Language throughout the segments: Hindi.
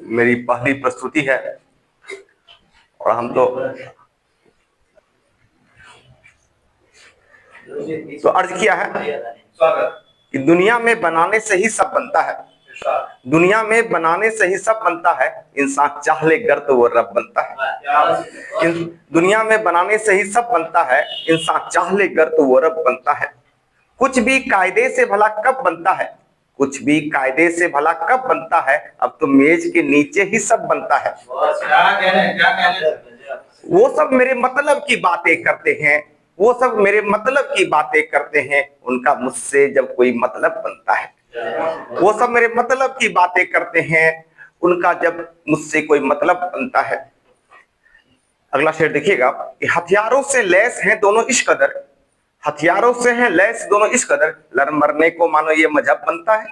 मेरी पहली प्रस्तुति है और हम तो अर्ज किया है कि दुनिया में बनाने से ही सब बनता है। दुनिया में बनाने से ही सब बनता है, इंसान चाह ले गर तो वो रब बनता है। दुनिया में बनाने से ही सब बनता है, इंसान चाह ले गर तो वो रब बनता है। कुछ भी कायदे से भला कब बनता है, कुछ भी कायदे से भला कब बनता है, अब तो मेज के नीचे ही सब बनता है। वो सब मेरे मतलब की बातें करते हैं, वो सब मेरे मतलब की बातें करते हैं, उनका मुझसे जब कोई मतलब बनता है। वो सब मेरे मतलब की बातें करते हैं, उनका जब मुझसे कोई मतलब बनता है। अगला शेर देखिएगा कि हथियारों से लैस हैं दोनों इस कदर, हथियारों से हैं लैस दोनों इस कदर, लड़ मरने को मानो ये मजहब बनता है।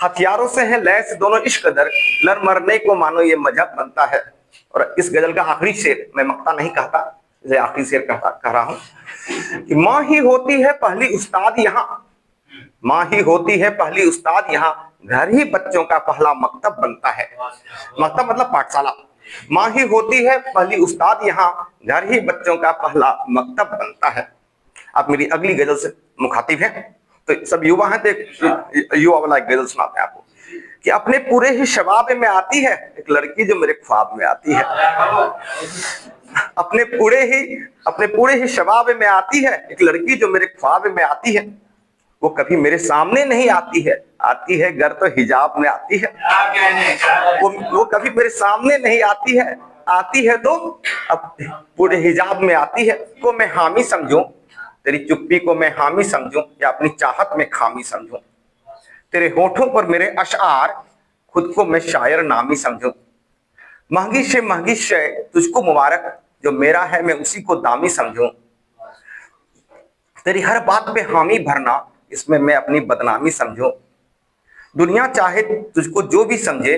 हथियारों से हैं लैस दोनों इस कदर, लड़ मरने को मानो ये मजहब बनता है। और इस गजल का आखिरी शेर, मैं मक्ता नहीं कहता, इसे आखिरी शेर कह रहा हूं कि माँ ही होती है पहली उस्ताद यहाँ, माँ ही होती है पहली उस्ताद यहाँ, घर ही बच्चों का पहला मकतब बनता है। मकतब मतलब पाठशाला। माँ ही होती है पहली उस्ताद यहाँ, घर ही बच्चों का पहला मकतब बनता है। आप मेरी अगली गजल से मुखातिब हैं, तो सब युवा हैं, तो युवा वाला एक गजल सुनाते हैं आपको कि अपने पूरे ही शबाब में आती है एक लड़की जो मेरे ख्वाब में आती है। अपने पूरे ही शबाब में आती है एक लड़की जो मेरे ख्वाब में आती है। वो कभी मेरे सामने नहीं आती है, आती है घर तो हिजाब में आती है। वो कभी मेरे सामने नहीं आती है, आती है तो अब पूरे हिजाब में आती है। को मैं हामी समझूं, तेरी चुप्पी को मैं हामी समझूं या अपनी चाहत में खामी समझूं। तेरे होठों पर मेरे अशआर, खुद को मैं शायर नामी समझूं। महंगी शय तुझको मुबारक, जो मेरा है मैं उसी को दामी समझूं। तेरी हर बात पे हामी भरना, इसमें मैं अपनी बदनामी समझूं। दुनिया चाहे तुझको जो भी समझे,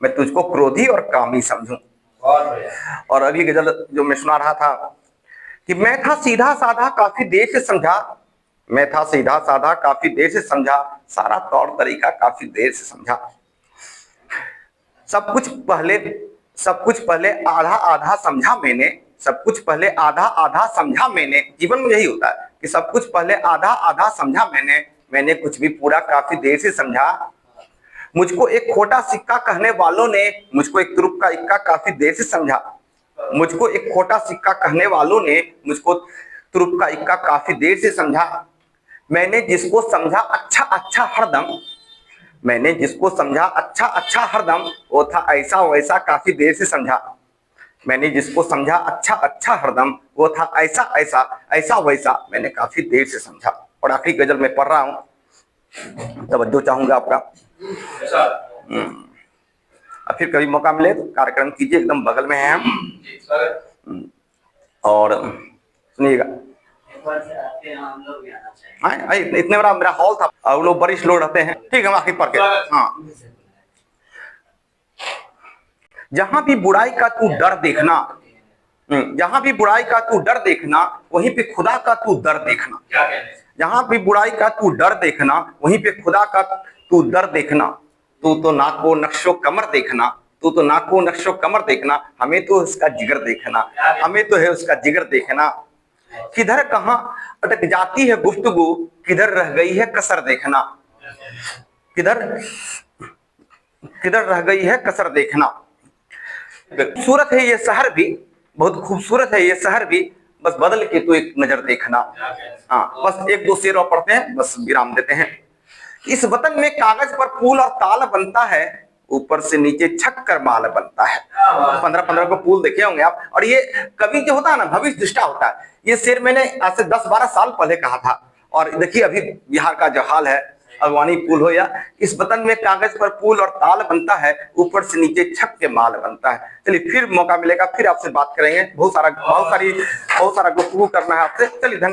मैं तुझको क्रोधी और कामी समझूं। और अगली गजल जो मैं सुना रहा था कि मैं था सीधा साधा काफी देर से समझा, मैं था सीधा साधा काफी देर से समझा, सारा तौर तरीका काफी देर से समझा। सब कुछ पहले आधा आधा समझा मैंने, सब कुछ पहले आधा आधा समझा मैंने। जीवन में यही होता है कि सब कुछ पहले आधा आधा समझा मैंने कुछ भी पूरा काफी देर से समझा। मुझको एक खोटा सिक्का कहने वालों ने मुझको एक तुरुप का इक्का काफी देर से समझा। मुझको एक खोटा सिक्का कहने वालों ने मुझको तुरुप का इक्का काफी देर से समझा। मैंने जिसको समझा अच्छा अच्छा हरदम, मैंने जिसको समझा अच्छा अच्छा हरदम, वो था ऐसा वैसा काफी देर से समझा। मैंने जिसको समझा अच्छा अच्छा हरदम, वो था ऐसा ऐसा ऐसा वैसा, मैंने काफी देर से समझा। और आखिरी गजल में पढ़ रहा हूं, तवज्जो चाहूंगा आपका। अब फिर कभी मौका मिले तो कार्यक्रम कीजिए, एकदम बगल में है हम। और सुनिएगा, इतने बड़ा मेरा हॉल था और लोग वरिष्ठ लोग रहते हैं। ठीक है, हम आखिर पढ़ के। हाँ, जहां भी बुराई का तू डर देखना, जहां भी बुराई का तू डर देखना, वहीं पे खुदा का तू डर देखना। जहां भी बुराई का तू डर देखना, वहीं पे खुदा का तू डर देखना। तू तो नाको नक्शो कमर देखना, तू तो नाको नक्शो कमर देखना, हमें तो उसका जिगर देखना, हमें तो है उसका जिगर देखना। किधर कहां अटक जाती है गुफ्तगू, किधर रह गई है कसर देखना, किधर रह गई है कसर देखना। खूबसूरत है ये शहर भी, बहुत खूबसूरत है ये शहर भी, बस बदल के तो एक नजर देखना। हाँ, बस एक दो शेर और पढ़ते हैं, बस विराम देते हैं। इस वतन में कागज पर फूल और ताल बनता है, ऊपर से नीचे छक कर माल बनता है। 15-15 को पुल देखे होंगे आप। और ये कवि जो होता है ना, भविष्य दृष्टा होता है। ये शेर मैंने आज से 10-12 साल पहले कहा था। और देखिए अभी बिहार का जो हाल है, अगवानी पुल हो या इस वतन में कागज पर पुल और ताल बनता है, ऊपर से नीचे छक के माल बनता है। चलिए फिर मौका मिलेगा, फिर आपसे बात करेंगे। बहुत सारा गुफ्तगू करना है आपसे। चलिए धन्यवाद।